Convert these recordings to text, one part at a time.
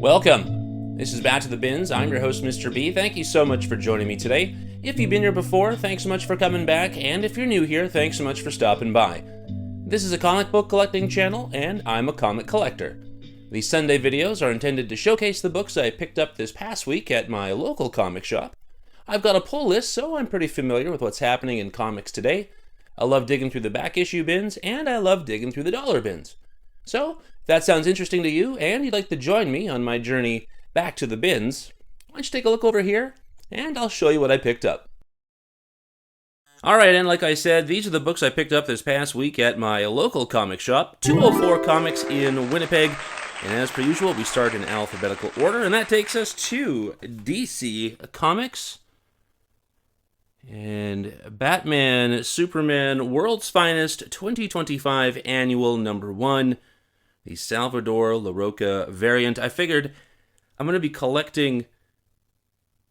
Welcome! This is Back to the Bins. I'm your host, Mr. B. Thank you so much for joining me today. If you've been here before, thanks so much for coming back, and if you're new here, thanks so much for stopping by. This is a comic book collecting channel, and I'm a comic collector. These Sunday videos are intended to showcase the books I picked up this past week at my local comic shop. I've got a pull list, so I'm pretty familiar with what's happening in comics today. I love digging through the back issue bins, and I love digging through the dollar bins. So, if that sounds interesting to you, and you'd like to join me on my journey back to the bins, why don't you take a look over here, and I'll show you what I picked up. Alright, and like I said, these are the books I picked up this past week at my local comic shop, 204 Comics in Winnipeg. And as per usual, we start in alphabetical order, and that takes us to DC Comics. And Batman, Superman, World's Finest 2025 Annual Number 1, the Salvador La Roca variant. I figured I'm going to be collecting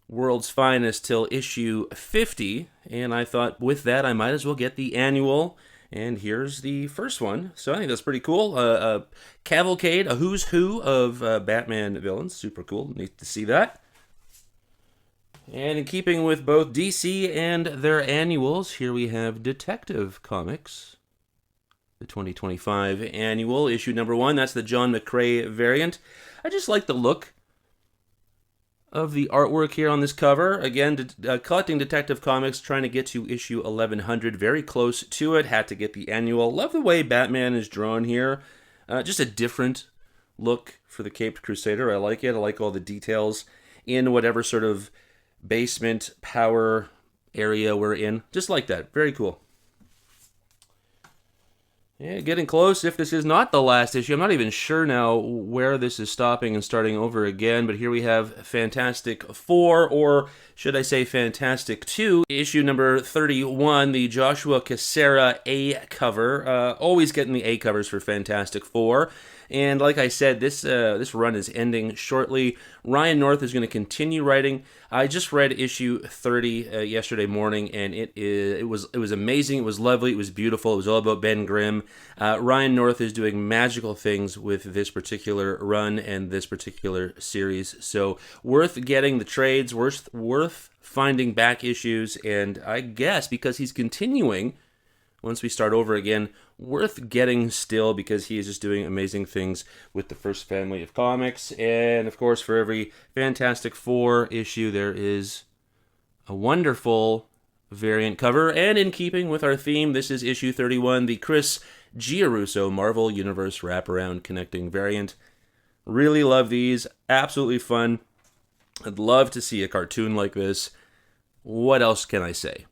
World's Finest till issue 50, and I thought with that I might as well get the annual, and here's the first one. So I think that's pretty cool. A cavalcade, a who's who of Batman villains. Super cool. Neat to see that. And in keeping with both DC and their annuals, here we have Detective Comics, the 2025 annual, issue number 1. That's the John McCrea variant. I just like the look of the artwork here on this cover. Again, collecting Detective Comics, trying to get to issue 1100, very close to it. Had to get the annual. Love the way Batman is drawn here. Just a different look for the Caped Crusader. I like it. I like all the details in whatever sort of basement power area we're in. Just like that. Very cool. Yeah, getting close. If this is not the last issue, I'm not even sure now where this is stopping and starting over again, but here we have Fantastic Four, or should I say Fantastic 2, issue number 31, the Joshua Cassara A cover. Always getting the A covers for Fantastic Four. And like I said, this run is ending shortly. Ryan North is going to continue writing. I just read issue 30 yesterday morning, and it was amazing. It was lovely. It was beautiful. It was all about Ben Grimm. Ryan North is doing magical things with this particular run and this particular series. So worth getting the trades. Worth finding back issues. And I guess because he's continuing, once we start over again, worth getting still because he is just doing amazing things with the first family of comics. And of course, for every Fantastic Four issue, there is a wonderful variant cover. And in keeping with our theme, this is issue 31, the Chris Giarrusso Marvel Universe wraparound connecting variant. Really love these. Absolutely fun. I'd love to see a cartoon like this. What else can I say?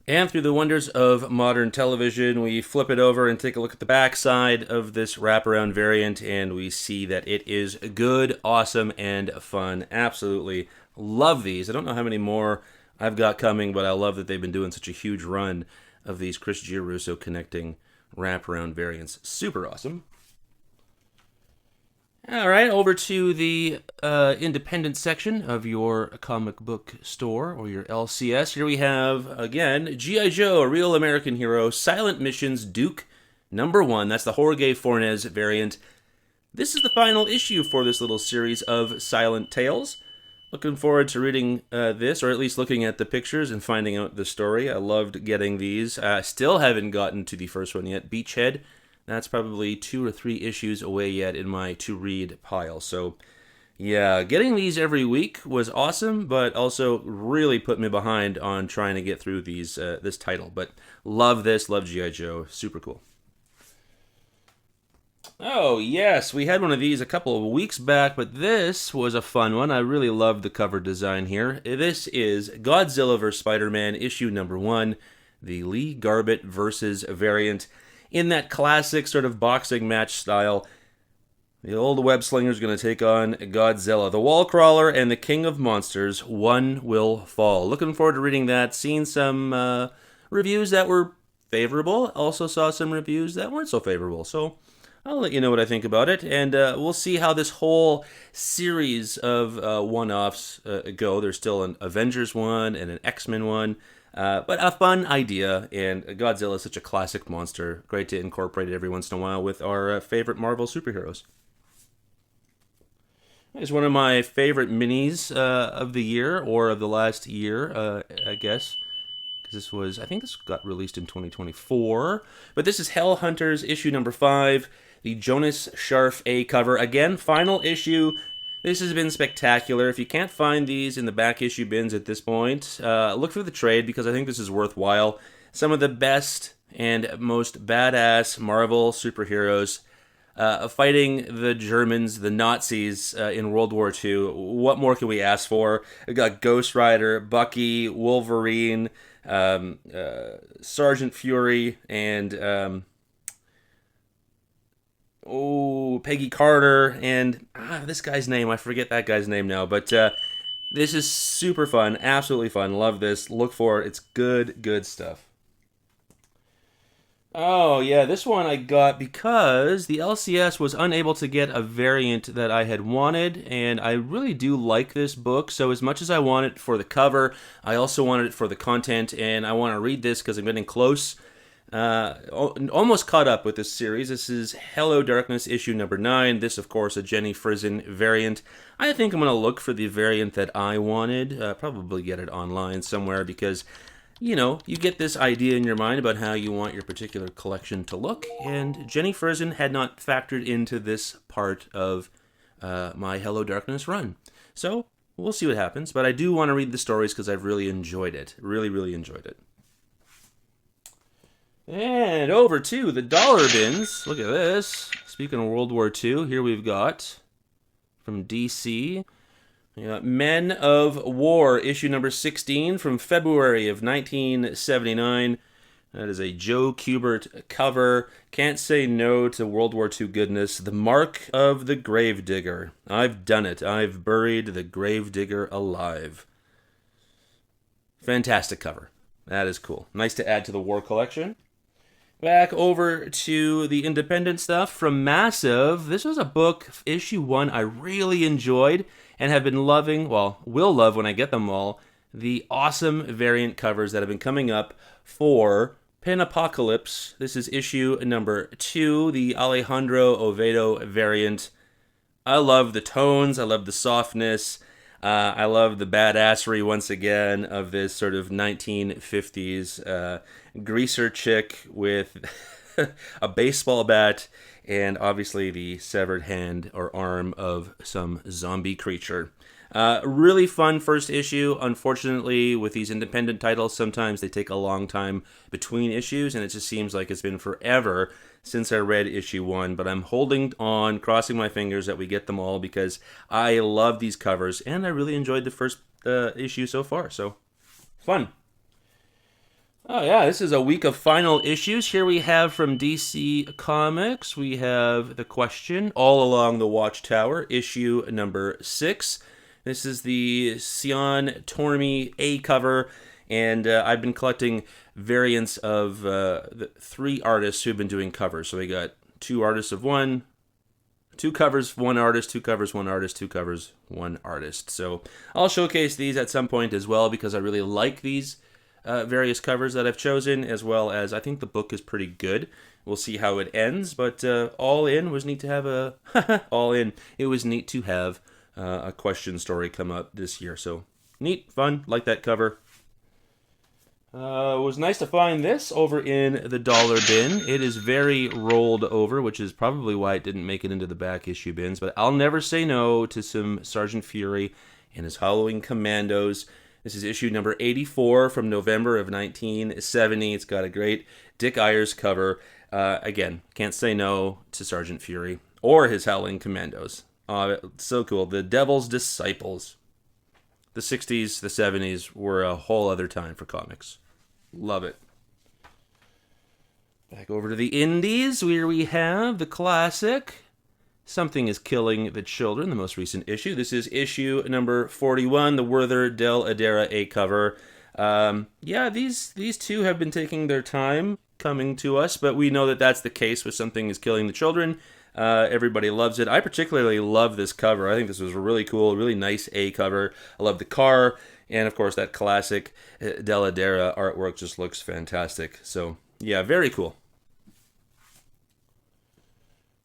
And through the wonders of modern television, we flip it over and take a look at the backside of this wraparound variant, and we see that it is good, awesome, and fun. Absolutely love these. I don't know how many more I've got coming, but I love that they've been doing such a huge run of these Chris Giarrusso connecting wraparound variants. Super awesome. All right, over to the independent section of your comic book store or your LCS. Here we have, again, G.I. Joe, A Real American Hero, Silent Missions, Duke, number 1. That's the Jorge Fornes variant. This is the final issue for this little series of Silent Tales. Looking forward to reading this, or at least looking at the pictures and finding out the story. I loved getting these. Still haven't gotten to the first one yet, Beachhead. That's probably 2 or 3 issues away yet in my to-read pile. So, yeah, getting these every week was awesome, but also really put me behind on trying to get through these this title. But love this, love G.I. Joe, super cool. Oh, yes, we had one of these a couple of weeks back, but this was a fun one. I really loved the cover design here. This is Godzilla vs. Spider-Man, issue number 1, the Lee Garbett Versus variant. In that classic sort of boxing match style, the old web slinger is going to take on Godzilla, the wall crawler and the king of monsters. One will fall. Looking forward to reading that. Seen some reviews that were favorable. Also saw some reviews that weren't so favorable. So I'll let you know what I think about it. And we'll see how this whole series of one-offs go. There's still an Avengers one and an X-Men one. But a fun idea, and Godzilla is such a classic monster. Great to incorporate it every once in a while with our favorite Marvel superheroes. It's one of my favorite minis of the year, or of the last year, I guess. Because I think this got released in 2024. But this is Hell Hunters issue number 5, the Jonas Scharf A cover. Again, final issue. This has been spectacular. If you can't find these in the back issue bins at this point, look for the trade, because I think this is worthwhile. Some of the best and most badass Marvel superheroes fighting the Germans, the Nazis in World War II. What more can we ask for? We got Ghost Rider, Bucky, Wolverine, Sergeant Fury, and Peggy Carter, and this guy's name, I forget that guy's name now, but this is super fun, absolutely fun. Love this. Look for it. It's good stuff. Oh, yeah, this one I got because the LCS was unable to get a variant that I had wanted, and I really do like this book, so as much as I want it for the cover, I also wanted it for the content, and I want to read this because I'm getting close. Almost caught up with this series. This is Hello Darkness issue number 9. This, of course, a Jenny Frison variant. I think I'm going to look for the variant that I wanted, probably get it online somewhere, because you know, you get this idea in your mind about how you want your particular collection to look, and Jenny Frison had not factored into this part of my Hello Darkness run. So, we'll see what happens, but I do want to read the stories because I've really enjoyed it. Really enjoyed it. And over to the dollar bins. Look at this. Speaking of World War II, here we've got, from DC, Men of War, issue number 16 from February of 1979. That is a Joe Kubert cover. Can't say no to World War II goodness. The Mark of the Gravedigger. I've done it. I've buried the Gravedigger alive. Fantastic cover. That is cool. Nice to add to the war collection. Back over to the independent stuff from Massive. This was a book, issue 1, I really enjoyed and have been loving, well, will love when I get them all, the awesome variant covers that have been coming up for Pin-Apocalypse. This is issue number 2, the Alejandro Oviedo variant. I love the tones, I love the softness, I love the badassery, once again, of this sort of 1950s greaser chick with a baseball bat and obviously the severed hand or arm of some zombie creature. Really fun first issue. Unfortunately, with these independent titles, sometimes they take a long time between issues, and it just seems like it's been forever since I read issue 1, but I'm holding on, crossing my fingers that we get them all, because I love these covers, and I really enjoyed the first issue so far, so fun. Oh yeah, this is a week of final issues. Here we have from DC Comics, we have The Question, All Along the Watchtower, issue number 6. This is the Sion Tormey A cover, and I've been collecting variants of the 3 artists who've been doing covers. So we got 2 artists of one, 2 covers, 1 artist, 2 covers, 1 artist, 2 covers, 1 artist. So I'll showcase these at some point as well, because I really like these various covers that I've chosen, as well as I think the book is pretty good. We'll see how it ends, but all in was neat to have it was neat to have a Question story come up this year. So neat, fun, like that cover. It was nice to find this over in the dollar bin. It is very rolled over, which is probably why it didn't make it into the back issue bins, but I'll never say no to some Sergeant Fury and his Halloween Commandos. This is issue number 84 from November of 1970. It's got a great Dick Ayers cover. Again, can't say no to Sergeant Fury or his Howling Commandos. So cool. The Devil's Disciples. The 60s, the 70s were a whole other time for comics. Love it. Back over to the indies, where we have the classic Something is Killing the Children, the most recent issue. This is issue number 41, the Werther Del Adera A cover. Yeah, these two have been taking their time coming to us, but we know that that's the case with Something is Killing the Children. Everybody loves it. I particularly love this cover. I think this was a really cool, really nice A cover. I love the car, and of course that classic Del Adera artwork just looks fantastic. So yeah, very cool.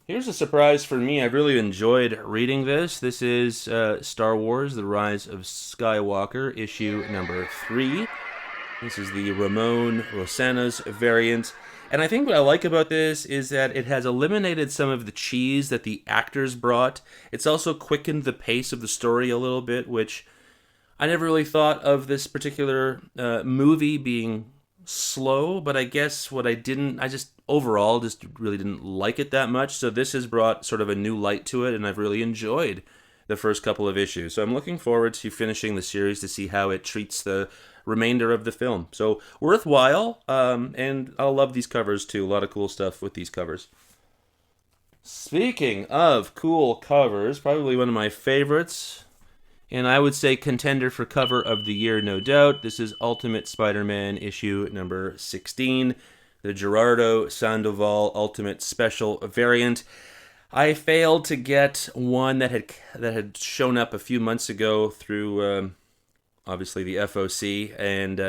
Here's a surprise for me. I've really enjoyed reading this. This is Star Wars: The Rise of Skywalker, issue number 3. This is the Ramon Rosanas variant. And I think what I like about this is that it has eliminated some of the cheese that the actors brought. It's also quickened the pace of the story a little bit, which I never really thought of this particular movie being slow, but I guess I just overall just really didn't like it that much. So this has brought sort of a new light to it, and I've really enjoyed the first couple of issues. So I'm looking forward to finishing the series to see how it treats the remainder of the film. So worthwhile, and I'll love these covers too. A lot of cool stuff with these covers. Speaking of cool covers, probably one of my favorites, and I would say contender for cover of the year, no doubt. This is Ultimate Spider-Man issue number 16, the Gerardo Sandoval Ultimate Special variant. I failed to get one that had shown up a few months ago through obviously the FOC, and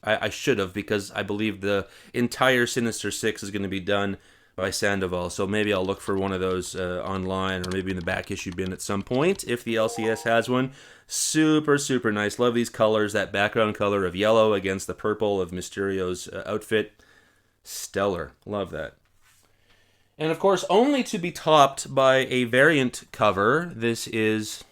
I should have, because I believe the entire Sinister Six is going to be done by Sandoval, so maybe I'll look for one of those online, or maybe in the back issue bin at some point if the LCS has one. Super, super nice. Love these colors, that background color of yellow against the purple of Mysterio's outfit. Stellar. Love that. And of course, only to be topped by a variant cover. This is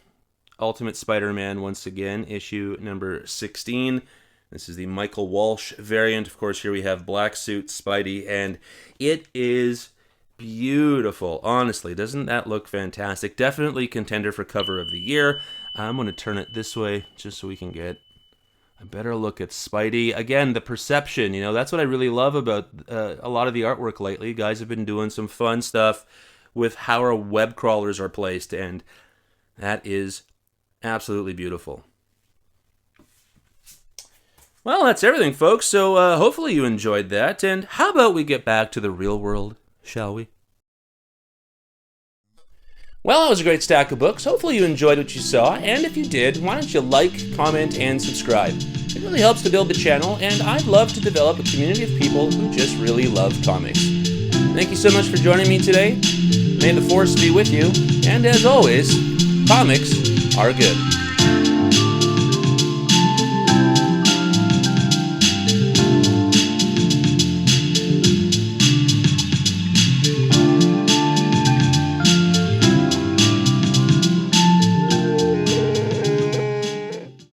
Ultimate Spider-Man once again, issue number 16. This is the Michael Walsh variant. Of course, here we have Black Suit Spidey, and it is beautiful. Honestly, doesn't that look fantastic? Definitely contender for cover of the year. I'm going to turn it this way just so we can get a better look at Spidey. Again, the perception, that's what I really love about a lot of the artwork lately. Guys have been doing some fun stuff with how our web crawlers are placed, and that is absolutely beautiful. Well, that's everything, folks. So hopefully you enjoyed that. And how about we get back to the real world, shall we? Well, that was a great stack of books. Hopefully you enjoyed what you saw. And if you did, why don't you like, comment, and subscribe? It really helps to build the channel, and I'd love to develop a community of people who just really love comics. Thank you so much for joining me today. May the Force be with you. And as always, comics are good.